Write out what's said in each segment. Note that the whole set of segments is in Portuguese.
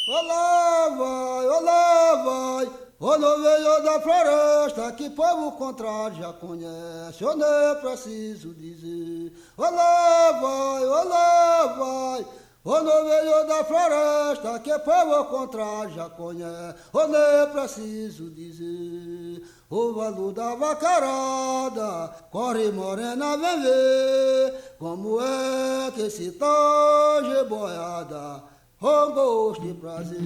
Olá vai, o no veio da floresta que povo contrário já conhece, eu nem preciso dizer. Olá vai, o no veio da floresta que povo contrário já conhece, eu nem preciso dizer. O valor da vacarada, corre morena, vem ver como é que se tange boiada. Com gosto de prazer.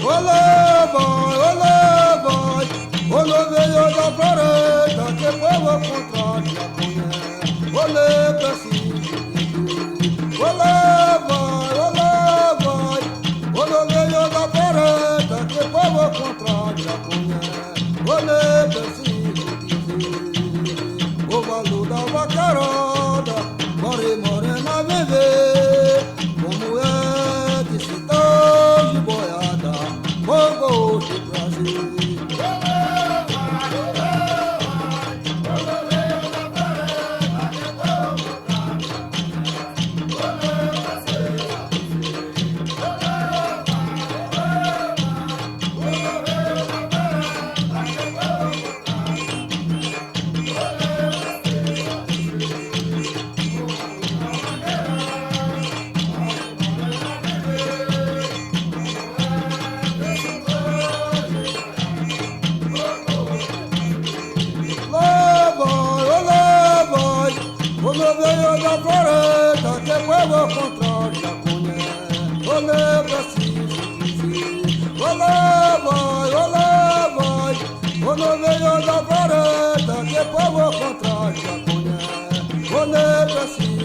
Olá vai, quando veio da floresta, que povo contrário já conhece, olê preciso dizer. Olá vai, quando veio da floresta, que povo contrário já conhece, olê preciso dizer. O valor da vacarada, more morena, vem ver, como é que se dá de boiada. Com gosto de prazer. Quando veio da floresta, que povo contrário já conhece, olê preciso dizer. Olá vai, quando veio da floresta, que povo contrário já conhece, olê preciso